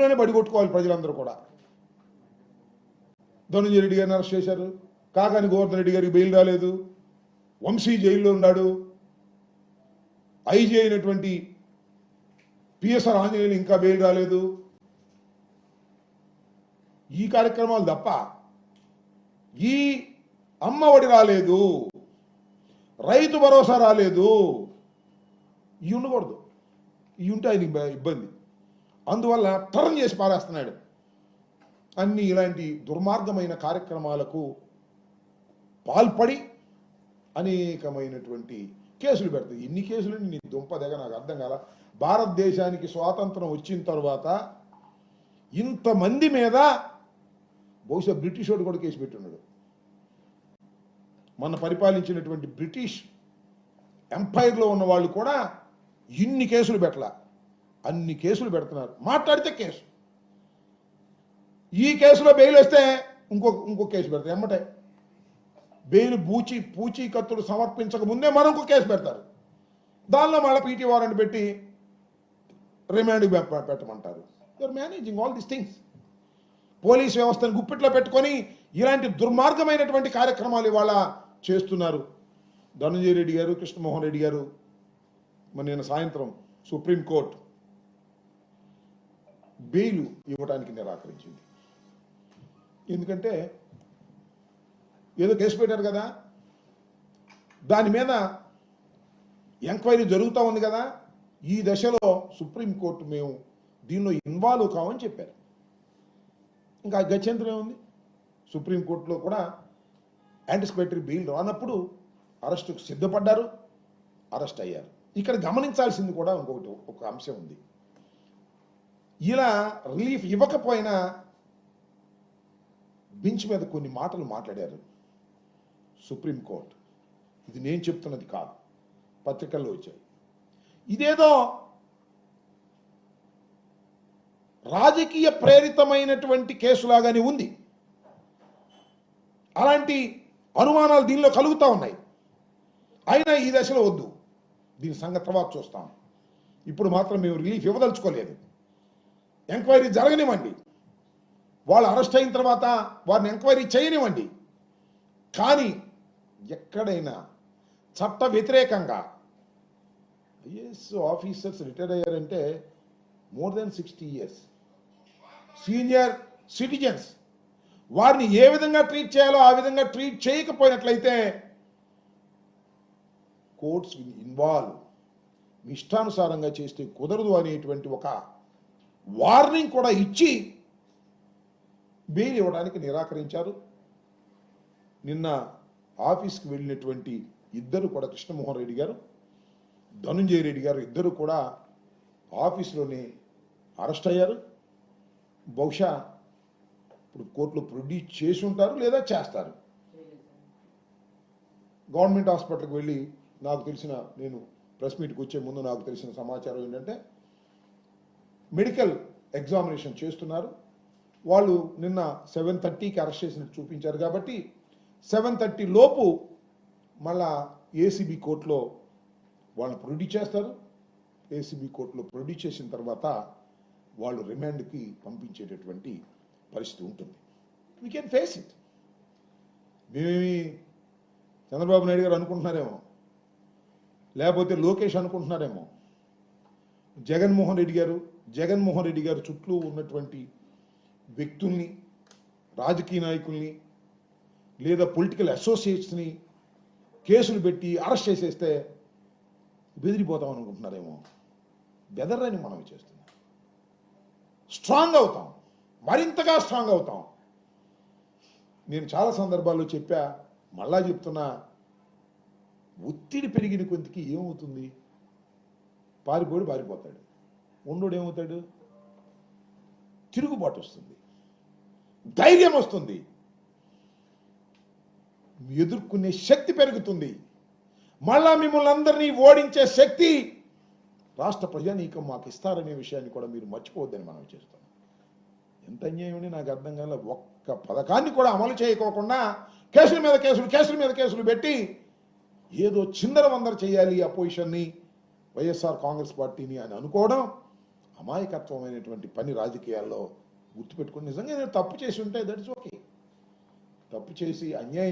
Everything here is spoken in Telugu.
బెయిల్లోనే పడిగొట్టుకోవాలి ప్రజలందరూ కూడా. ధనంజయ రెడ్డి గారిని అరెస్ట్ చేశారు, కాకాని గోవర్ధన్ రెడ్డి గారికి బెయిల్ రాలేదు, వంశీ జైల్లో ఉన్నాడు, ఐజీ అయినటువంటి పిఎస్ఆర్ ఆంజనేయులు ఇంకా బెయిల్ రాలేదు. ఈ కార్యక్రమాలు తప్ప ఈ అమ్మఒడి రాలేదు, రైతు భరోసా రాలేదు, ఇవి ఉండకూడదు. ఇవి ఉంటే ఆయన ఇబ్బంది. అందువల్ల టర్న్ చేసి పారేస్తున్నాడు. అన్ని ఇలాంటి దుర్మార్గమైన కార్యక్రమాలకు పాల్పడి అనేకమైనటువంటి కేసులు పెడతాయి. ఎన్ని కేసులు నీ దుంపదగ నాకు అర్థం కాల. భారతదేశానికి స్వాతంత్రం వచ్చిన తర్వాత ఇంతమంది మీద బహుశా బ్రిటిష్ వాడు కూడా కేసు పెట్టున్నాడు. మన పరిపాలించినటువంటి బ్రిటిష్ ఎంపైర్లో ఉన్న వాళ్ళు కూడా ఇన్ని కేసులు పెట్టలా, అన్ని కేసులు పెడుతున్నారు. మాట్లాడితే కేసు, ఈ కేసులో బెయిల్ వస్తే ఇంకో కేసు పెడతారు. ఎమ్మటే బెయిల్ పూచీకత్తులు సమర్పించక ముందే మనం ఇంకో కేసు పెడతారు. దానిలో మళ్ళీ పీటీ వారెంట్ పెట్టి రిమాండ్కి పెట్టమంటారు. You're managing all these things. Police వ్యవస్థను గుప్పిట్లో పెట్టుకొని ఇలాంటి దుర్మార్గమైనటువంటి కార్యక్రమాలు ఇవాళ చేస్తున్నారు. ధనంజయ రెడ్డి గారు, కృష్ణమోహన్ రెడ్డి గారు నిన్న సాయంత్రం సుప్రీంకోర్టు బెయిల్ ఇవ్వడానికి నిరాకరించింది. ఎందుకంటే ఏదో కేసు పెట్టారు కదా, దాని మీద ఎంక్వైరీ జరుగుతూ ఉంది కదా, ఈ దశలో సుప్రీంకోర్టు మేము దీనిలో ఇన్వాల్వ్ కావని చెప్పారు. ఇంకా గత్యంతరం ఏముంది? సుప్రీంకోర్టులో కూడా యాంటిసిపేటరీ బెయిల్ రానప్పుడు అరెస్టుకు సిద్ధపడ్డారు, అరెస్ట్ అయ్యారు. ఇక్కడ గమనించాల్సింది కూడా ఒక అంశం ఉంది. ఇలా రిలీఫ్ ఇవ్వకపోయినా బెంచ్ మీద కొన్ని మాటలు మాట్లాడారు సుప్రీంకోర్టు. ఇది నేను చెప్తున్నది కాదు, పత్రికల్లో వచ్చాయి. ఇదేదో రాజకీయ ప్రేరితమైనటువంటి కేసులాగానే ఉంది. అలాంటి అనుమానాలు దీనిలో కలుగుతూ ఉన్నాయి. అయినా ఈ దశలో వద్దు, దీని సంగతి తర్వాత చూస్తాం. ఇప్పుడు మాత్రం మేము రిలీఫ్ ఇవ్వదలుచుకోలేదు. ఎంక్వైరీ జరగనివ్వండి, వాళ్ళు అరెస్ట్ అయిన తర్వాత వారిని ఎంక్వైరీ చేయనివ్వండి. కానీ ఎక్కడైనా చట్ట వ్యతిరేకంగా ఐఏఎస్ ఆఫీసర్స్ రిటైర్ అయ్యారంటే more than 60 years, senior citizens, వారిని ఏ విధంగా ట్రీట్ చేయాలో ఆ విధంగా ట్రీట్ చేయకపోయినట్లయితే కోర్ట్స్ ఇన్వాల్వ్, మీ ఇష్టానుసారంగా చేస్తే కుదరదు అనేటువంటి ఒక వార్నింగ్ కూడా ఇచ్చి బెయిల్ ఇవ్వడానికి నిరాకరించారు. నిన్న ఆఫీస్కి వెళ్ళినటువంటి ఇద్దరు కూడా, కృష్ణమోహన్ రెడ్డి గారు, ధనంజయ రెడ్డి గారు, ఇద్దరు కూడా ఆఫీస్లోనే అరెస్ట్ అయ్యారు. బహుశా ఇప్పుడు కోర్టులో ప్రొడ్యూస్ చేసి ఉంటారు లేదా చేస్తారు. గవర్నమెంట్ హాస్పిటల్కి వెళ్ళి నాకు తెలిసిన, నేను ప్రెస్ మీట్కి వచ్చే ముందు నాకు తెలిసిన సమాచారం ఏంటంటే మెడికల్ ఎగ్జామినేషన్ చేస్తున్నారు. వాళ్ళు నిన్న 7:30కి అరెస్ట్ చేసినట్టు చూపించారు కాబట్టి 7:30 లోపు మళ్ళా ఏసీబీ కోర్టులో వాళ్ళని ప్రొడ్యూస్ చేస్తారు. ఏసీబీ కోర్టులో ప్రొడ్యూస్ చేసిన తర్వాత వాళ్ళు రిమాండ్కి పంపించేటటువంటి పరిస్థితి ఉంటుంది. We can face it. మేమేమి చంద్రబాబు నాయుడు గారు అనుకుంటున్నారేమో, లేకపోతే లోకేష్ అనుకుంటున్నారేమో. జగన్మోహన్ రెడ్డి గారు చుట్టూ ఉన్నటువంటి వ్యక్తుల్ని, రాజకీయ నాయకుల్ని లేదా పొలిటికల్ అసోసియేట్స్ని కేసులు పెట్టి అరెస్ట్ చేసేస్తే బెదిరిపోతాం అనుకుంటున్నారేమో. బెదర్రని మనం చేస్తున్నాం. స్ట్రాంగ్ అవుతాం, మరింతగా స్ట్రాంగ్ అవుతాం. నేను చాలా సందర్భాల్లో చెప్పా, మళ్ళా చెప్తున్నా, ఒత్తిడి పెరిగిన కొద్దికి ఏమవుతుంది? పారిపోతాడు. ఉండోడు ఏమవుతాడు? తిరుగుబాటు వస్తుంది, ధైర్యం వస్తుంది, ఎదుర్కొనే శక్తి పెరుగుతుంది. మళ్ళా మిమ్మల్ని అందరినీ ఓడించే శక్తి రాష్ట్ర ప్రజానీకం మాకు ఇస్తారనే విషయాన్ని కూడా మీరు మర్చిపోవద్దని మనం చేస్తాం. ఎంత అన్యాయం అని నాకు అర్థం కాల. ఒక్క పథకాన్ని కూడా అమలు చేయకోకుండా కేసుల మీద కేసులు పెట్టి ఏదో చిందర వందర చేయాలి అపోజిషన్ని, వైఎస్ఆర్ కాంగ్రెస్ పార్టీని అని అనుకోవడం అమాయకత్వమైనటువంటి పని రాజకీయాల్లో గుర్తుపెట్టుకుని నిజంగా నేను తప్పు చేసి ఉంటే దట్ ఇస్ ఓకే. తప్పు చేసి అన్యాయం